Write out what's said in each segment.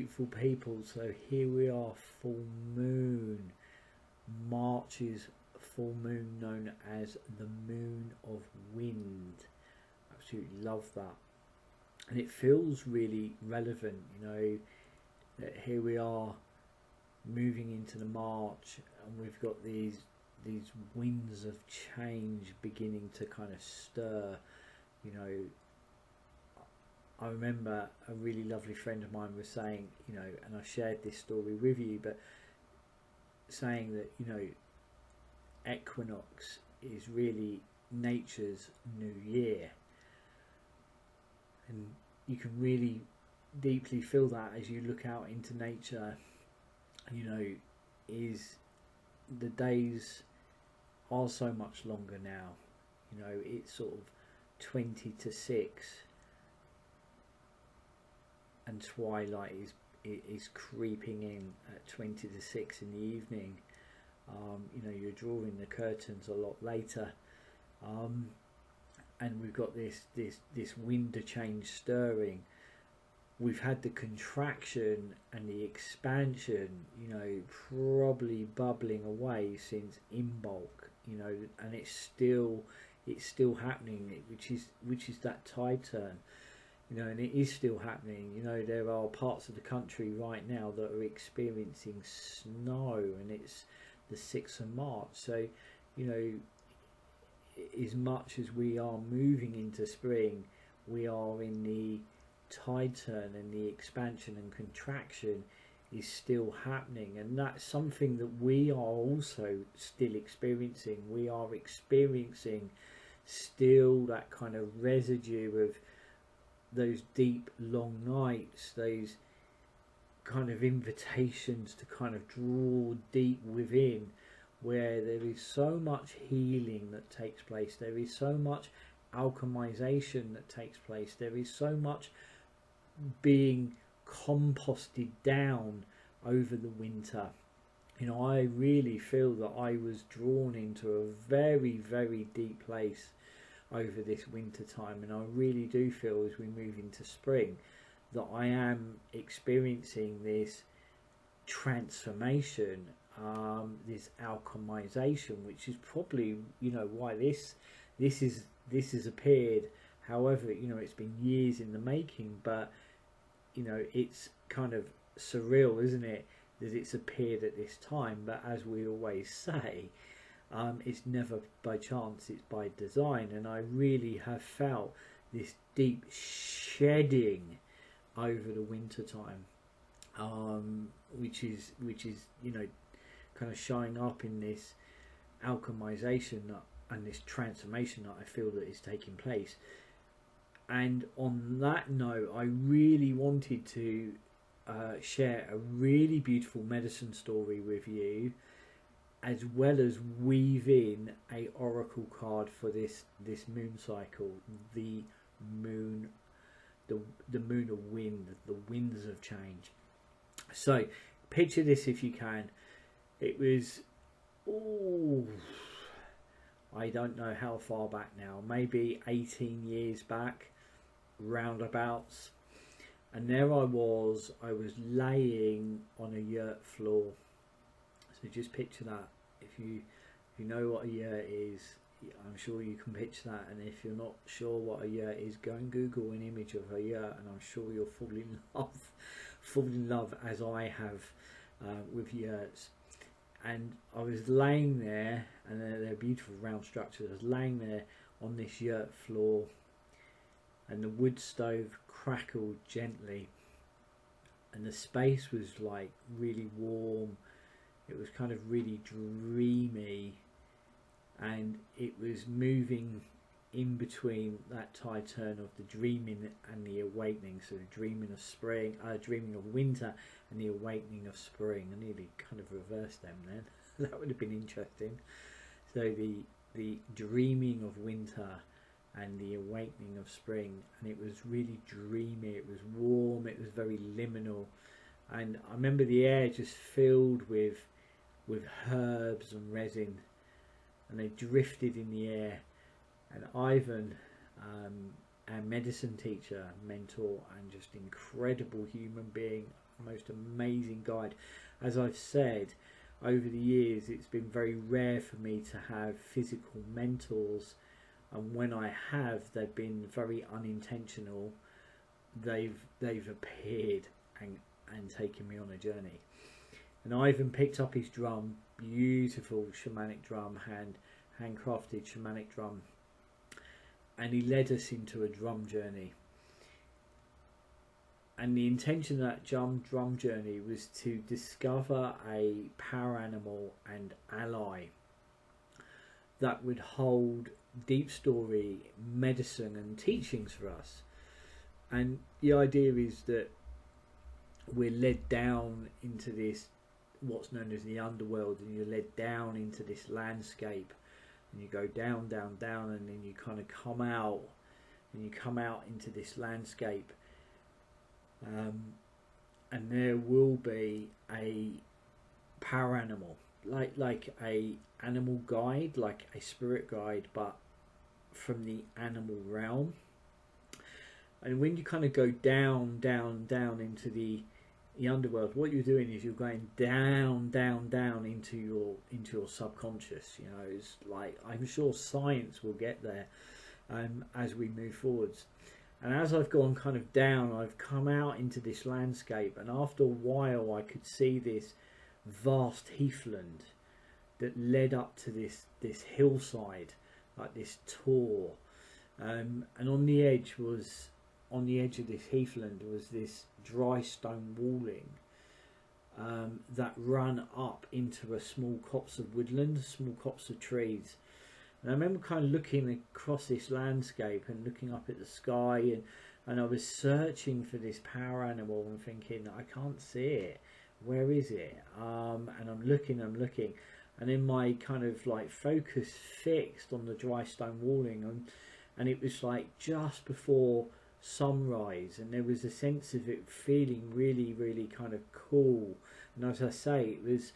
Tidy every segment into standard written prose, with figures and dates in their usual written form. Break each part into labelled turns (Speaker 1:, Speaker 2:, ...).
Speaker 1: beautiful people. So here we are, full moon. March's full moon, known as the moon of wind. Absolutely love that. And it feels really relevant, you know, that here we are moving into the March, and we've got these winds of change beginning to kind of stir. You know, I remember a really lovely friend of mine was saying, you know, and I shared this story with you, but saying that, you know, equinox is really nature's new year, and you can really deeply feel that as you look out into nature. You know, is the days are so much longer now. You know, it's sort of 20 to 6, and twilight is creeping in at 20 to 6 in the evening. You know, you're drawing the curtains a lot later, and we've got this winter change stirring. We've had the contraction and the expansion, you know, probably bubbling away since Imbolc, you know, and it's still happening, which is that tide turn, you know, and it is still happening. You know, there are parts of the country right now that are experiencing snow, and it's the 6th of March. So, you know, as much as we are moving into spring, we are in the tide turn, and the expansion and contraction is still happening, and that's something that we are also still experiencing. We are experiencing still that kind of residue of those deep long nights, those kind of invitations to kind of draw deep within, where there is so much healing that takes place, there is so much alchemization that takes place, there is so much being composted down over the winter. You know, I really feel that I was drawn into a very, very deep place over this winter time, and I really do feel as we move into spring that I am experiencing this transformation, this alchemization, which is probably, you know, why this has appeared. However, you know, it's been years in the making, but you know, it's kind of surreal, isn't it, that it's appeared at this time. But as we always say, it's never by chance, it's by design. And I really have felt this deep shedding over the winter time, which is you know, kind of showing up in this alchemization and this transformation that I feel that is taking place. And on that note, I really wanted to share a really beautiful medicine story with you, as well as weave in a oracle card for this moon cycle, the moon of wind, the winds of change. So picture this if you can. It was, I don't know how far back now, maybe 18 years back, roundabouts, and there I was laying on a yurt floor. So just picture that. If you know what a yurt is, I'm sure you can picture that. And if you're not sure what a yurt is, go and Google an image of a yurt, and I'm sure you'll fall in love as I have with yurts. And I was laying there, and they're beautiful round structures. I was laying there on this yurt floor, and the wood stove crackled gently, and the space was like really warm. It was kind of really dreamy, and it was moving in between that tide turn of the dreaming and the awakening. So the dreaming of spring, dreaming of winter, and the awakening of spring. I nearly kind of reversed them then. That would have been interesting. So the dreaming of winter and the awakening of spring, and it was really dreamy, it was warm, it was very liminal, and I remember the air just filled with herbs and resin, and they drifted in the air. And Ivan, our medicine teacher, mentor, and just incredible human being, most amazing guide. As I've said, over the years it's been very rare for me to have physical mentors, and when I have, they've been very unintentional. They've appeared and taken me on a journey. And I even picked up his drum, beautiful shamanic drum, handcrafted shamanic drum, and he led us into a drum journey. And the intention of that drum journey was to discover a power animal and ally that would hold deep story, medicine and teachings for us. And the idea is that we're led down into this, what's known as the underworld, and you're led down into this landscape, and you go down, down, down, and then you kind of come out, and you come out into this landscape. And there will be a power animal, like a animal guide, like a spirit guide, but from the animal realm. And when you kind of go down, down, down into the underworld, what you're doing is you're going down, down, down into your subconscious. You know, it's like, I'm sure science will get there as we move forwards. And as I've gone kind of down, I've come out into this landscape, and after a while I could see this vast heathland that led up to this hillside, like this tor, and on the edge of this heathland was this dry stone walling that ran up into a small copse of woodland, a small copse of trees. And I remember kind of looking across this landscape and looking up at the sky, and I was searching for this power animal and thinking, I can't see it. Where is it? And I'm looking, and then my kind of like focus fixed on the dry stone walling, and it was like just before sunrise, and there was a sense of it feeling really, really kind of cool. And as I say, it was,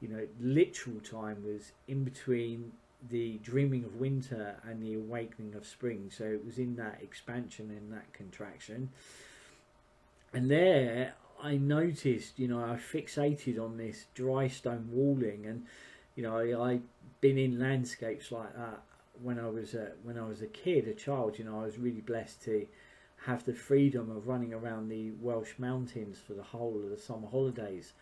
Speaker 1: you know, literal time was in between the dreaming of winter and the awakening of spring. So it was in that expansion, in that contraction. And there I noticed, you know, I fixated on this dry stone walling, and you know, I'd been in landscapes like that when I was a kid, a child. You know, I was really blessed to have the freedom of running around the Welsh mountains for the whole of the summer holidays.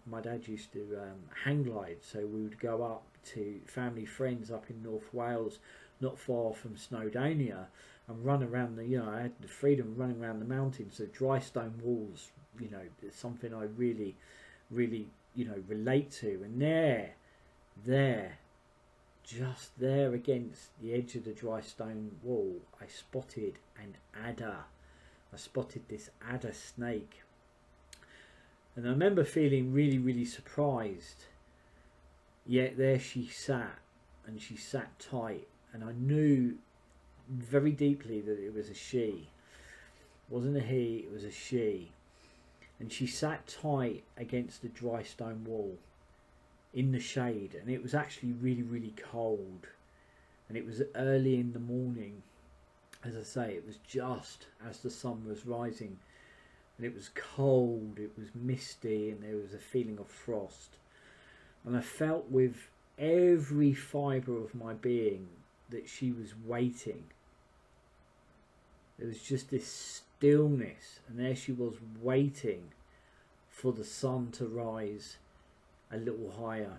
Speaker 1: My dad used to hang glide, so we would go up to family friends up in North Wales, not far from Snowdonia, and run around the, you know, I had the freedom of running around the mountains. The dry stone walls, you know, it's something I really, really, you know, relate to. And there, just there against the edge of the dry stone wall, I spotted an adder. I spotted this adder snake. And I remember feeling really, really surprised. Yet there she sat, and she sat tight, and I knew very deeply that it was a she. It wasn't a he, it was a she. And she sat tight against the dry stone wall in the shade, and it was actually really, really cold. And it was early in the morning. As I say, it was just as the sun was rising. And it was cold, it was misty, and there was a feeling of frost. And I felt with every fibre of my being that she was waiting. There was just this stillness, and there she was waiting for the sun to rise a little higher,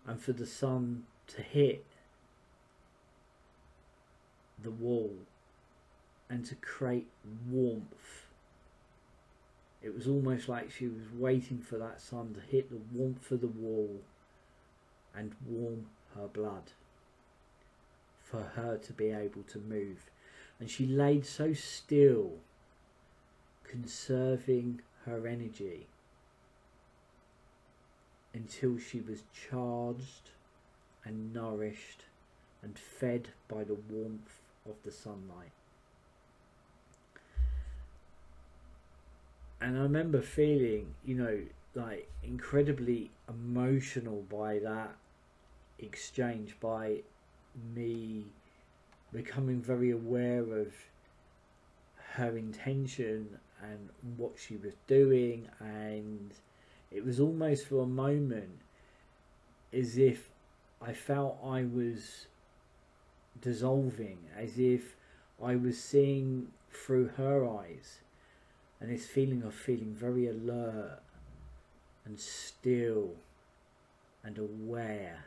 Speaker 1: and for the sun to hit the wall and to create warmth. It was almost like she was waiting for that sun to hit the warmth of the wall and warm her blood, for her to be able to move. And she laid so still, conserving her energy, until she was charged and nourished and fed by the warmth of the sunlight. And I remember feeling, you know, like incredibly emotional by that exchange, by me becoming very aware of her intention and what she was doing, and it was almost for a moment as if I felt I was dissolving, as if I was seeing through her eyes, and this feeling of feeling very alert and still and aware,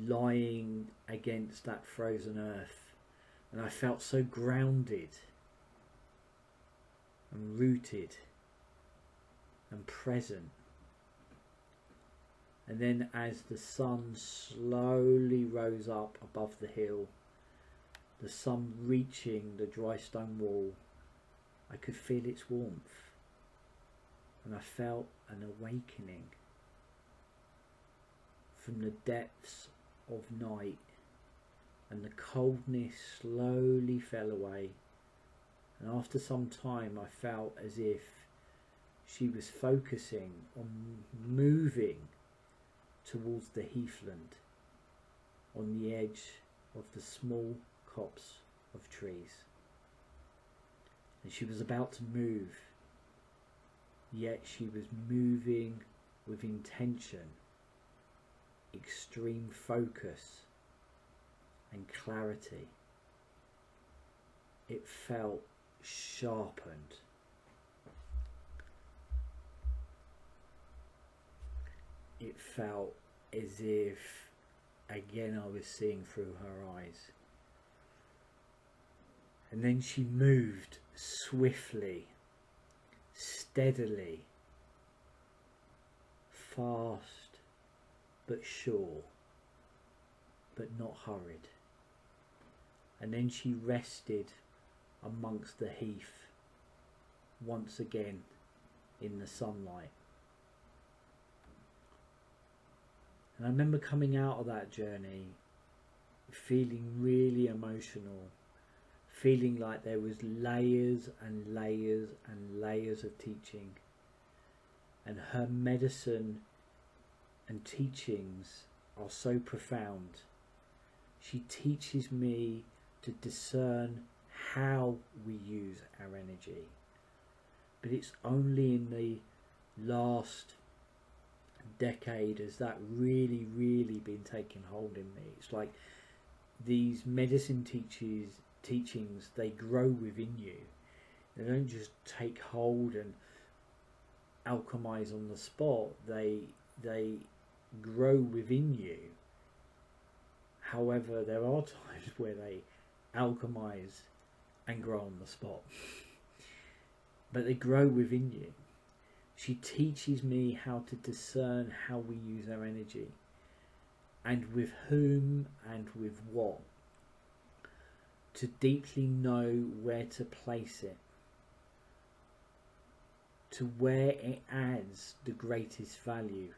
Speaker 1: lying against that frozen earth. And I felt so grounded and rooted and present. And then as the sun slowly rose up above the hill, the sun reaching the dry stone wall, I could feel its warmth, and I felt an awakening from the depths of night, and the coldness slowly fell away, and after some time I felt as if she was focusing on moving towards the heathland on the edge of the small copse of trees. And she was about to move, yet she was moving with intention, extreme focus and clarity. It felt sharpened. It felt as if again I was seeing through her eyes. And then she moved swiftly, steadily, fast but sure, but not hurried. And then she rested amongst the heath once again in the sunlight. And I remember coming out of that journey feeling really emotional, feeling like there was layers and layers and layers of teaching, and her medicine and teachings are so profound. She teaches me to discern how we use our energy, but it's only in the last decade has that really been taking hold in me. It's like these medicine teachings, they grow within you. They don't just take hold and alchemize on the spot. They grow within you. However, there are times where they alchemize and grow on the spot, but they grow within you. She teaches me how to discern how we use our energy, and with whom and with what, to deeply know where to place it, to where it adds the greatest value,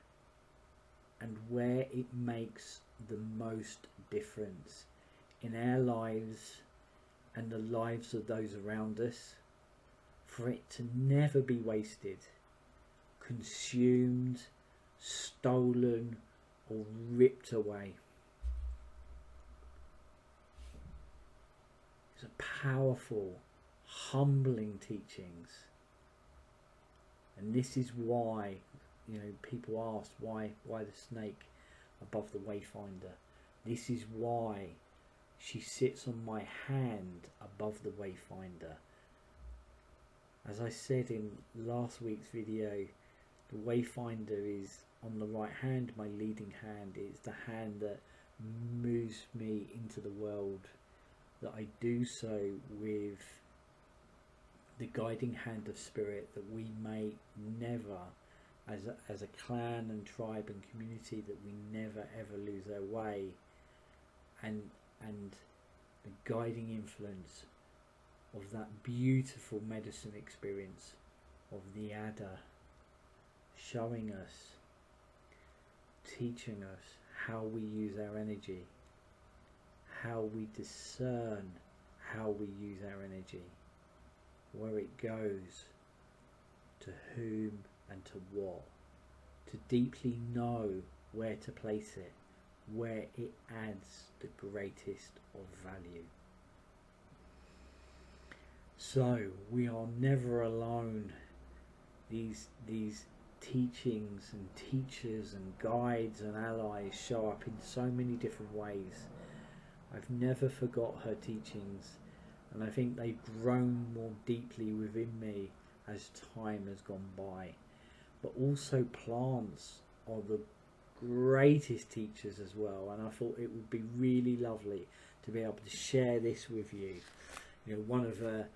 Speaker 1: and where it makes the most difference in our lives and the lives of those around us, for it to never be wasted, consumed, stolen, or ripped away. It's a powerful, humbling teachings. And this is why, people ask why the snake above the wayfinder. This is why she sits on my hand above the wayfinder. As I said in last week's video, the wayfinder is on the right hand. My leading hand is the hand that moves me into the world, that I do so with the guiding hand of spirit, that we may never, as a clan and tribe and community, that we never ever lose our way, and the guiding influence of that beautiful medicine experience of the adder, showing us, teaching us how we use our energy, how we discern how we use our energy, where it goes, to whom and to what, to deeply know where to place it, where it adds the greatest of value. So we are never alone. These teachings and teachers and guides and allies show up in so many different ways. I've never forgot her teachings, and I think they've grown more deeply within me as time has gone by. But also plants are the greatest teachers as well, and I thought it would be really lovely to be able to share this with you. You know, one of her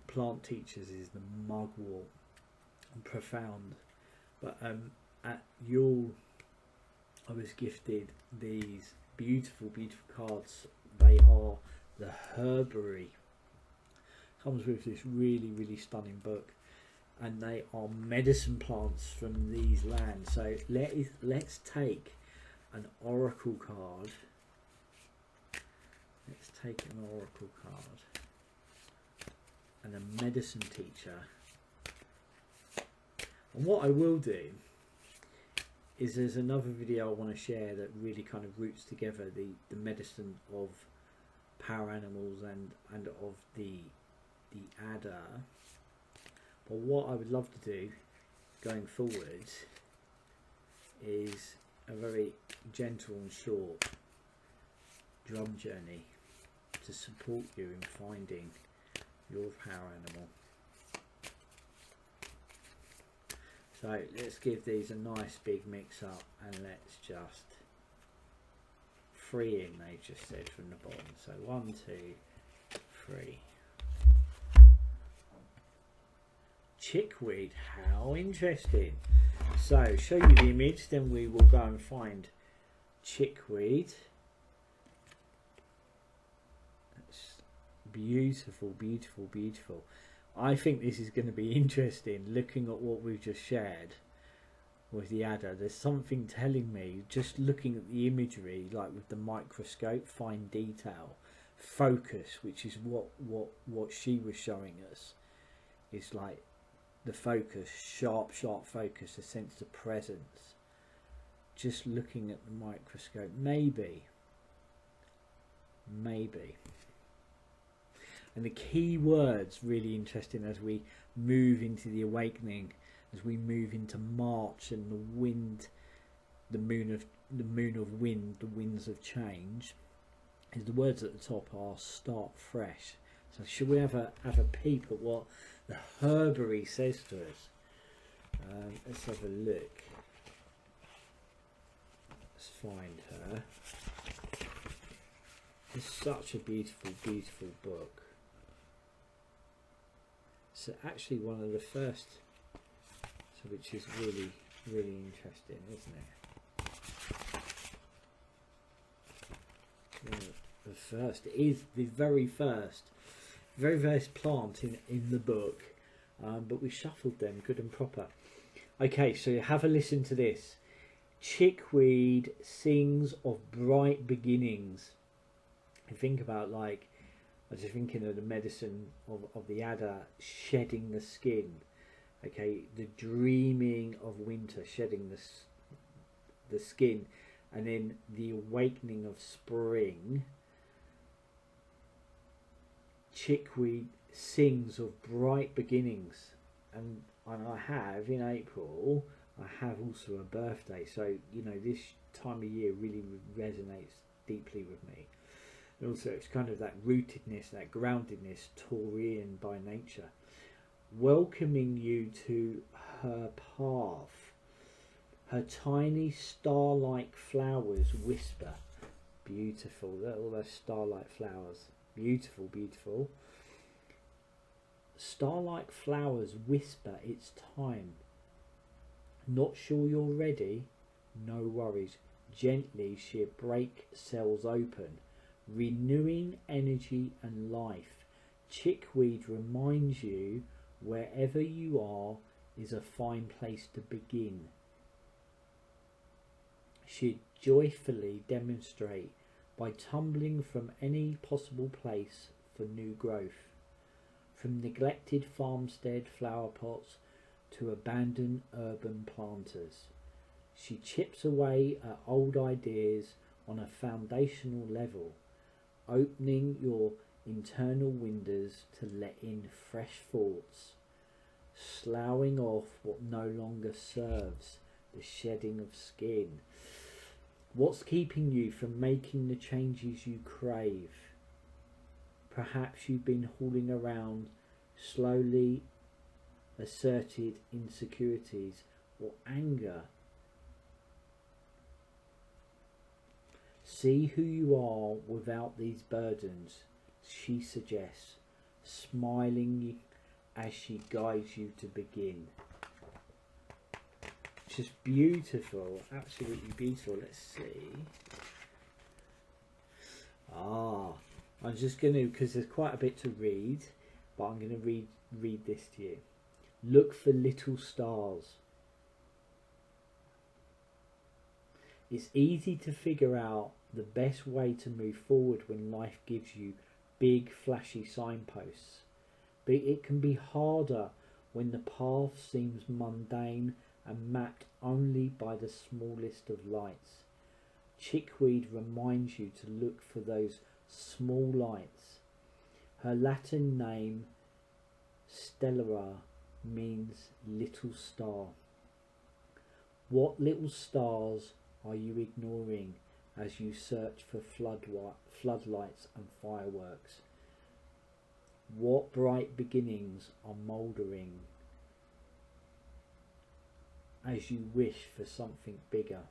Speaker 1: plant teachers is the mugwort, profound. But at Yule I was gifted these beautiful cards. They are the herbary. Comes with this really stunning book, and they are medicine plants from these lands. So let's take an oracle card. Let's take an oracle card and a medicine teacher. And what I will do is there's another video I want to share that really kind of roots together the medicine of Power Animals and of the adder. But what I would love to do going forward is a very gentle and short drum journey to support you in finding your power animal. So let's give these a nice big mix up, and let's just free in, they just said from the bottom. So 1, 2, 3. Chickweed, how interesting. So show you the image, then we will go and find chickweed. That's beautiful. I think this is going to be interesting, looking at what we've just shared with the adder. There's something telling me, just looking at the imagery, like with the microscope, fine detail, focus, which is what she was showing us. It's like the focus, sharp focus, a sense of presence. Just looking at the microscope, maybe. And the key words really interesting as we move into the awakening, as we move into March and the wind, the moon of wind, the winds of change, is the words at the top are start fresh. So should we have a peep at what the herbary says to us? Let's have a look. Let's find her. It's such a beautiful book. It's actually one of the first, so which is really interesting, isn't it? The first, it is the very first plant in the book, but we shuffled them good and proper. Okay, so have a listen to this. Chickweed sings of bright beginnings. And think about, like, I was just thinking of the medicine of the adder shedding the skin. Okay, the dreaming of winter, shedding the skin, and then the awakening of spring. Chickweed sings of bright beginnings, and I have in April, I have also a birthday, so you know this time of year really resonates deeply with me. And also it's kind of that rootedness, that groundedness, Taurian by nature, welcoming you to her path. Her tiny star-like flowers whisper. Beautiful, all those star-like flowers. Beautiful. Star-like flowers whisper it's time. Not sure you're ready? No worries. Gently she'll break cells open, renewing energy and life. Chickweed reminds you wherever you are is a fine place to begin. She'd joyfully demonstrate by tumbling from any possible place for new growth, from neglected farmstead flower pots to abandoned urban planters. She chips away at old ideas on a foundational level, opening your internal windows to let in fresh thoughts, sloughing off what no longer serves, the shedding of skin. What's keeping you from making the changes you crave? Perhaps you've been hauling around slowly asserted insecurities or anger. See who you are without these burdens, she suggests, smiling as she guides you to begin. Just beautiful, absolutely beautiful. Let's see. I'm just going to, because there's quite a bit to read, but I'm going to read this to you. Look for little stars. It's easy to figure out the best way to move forward when life gives you big flashy signposts, but it can be harder when the path seems mundane and mapped only by the smallest of lights. Chickweed reminds you to look for those small lights. Her Latin name, Stellara, means little star. What little stars are you ignoring as you search for floodlights and fireworks? What bright beginnings are mouldering as you wish for something bigger?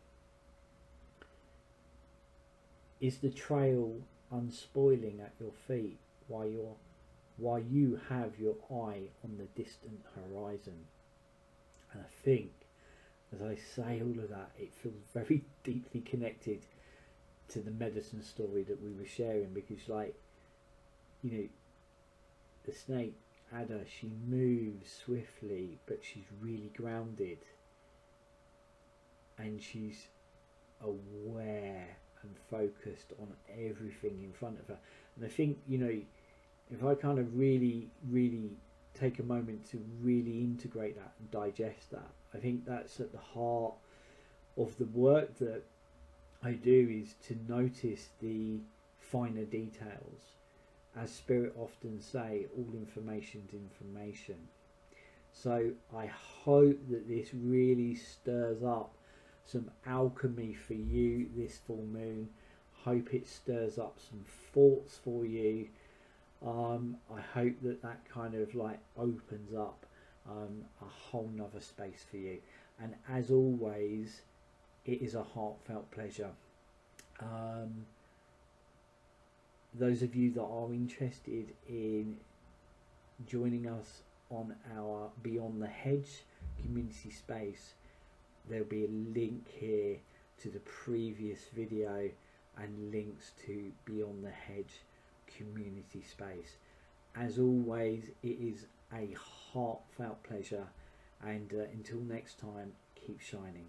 Speaker 1: Is the trail unspoiling at your feet while you have your eye on the distant horizon? And I think, as I say all of that, it feels very deeply connected to the medicine story that we were sharing, because, like, you know, the snake adder, she moves swiftly, but she's really grounded, and she's aware and focused on everything in front of her. And I think, you know, if I kind of really take a moment to really integrate that and digest that, I think that's at the heart of the work that I do, is to notice the finer details. As Spirit often say, all information's information. So I hope that this really stirs up some alchemy for you this full moon. Hope it stirs up some thoughts for you. I hope that that kind of like opens up a whole nother space for you. And as always, it is a heartfelt pleasure. Those of you that are interested in joining us on our Beyond the Hedge community space, there'll be a link here to the previous video and links to Beyond the Hedge community space. As always, it is a heartfelt pleasure, and until next time, keep shining.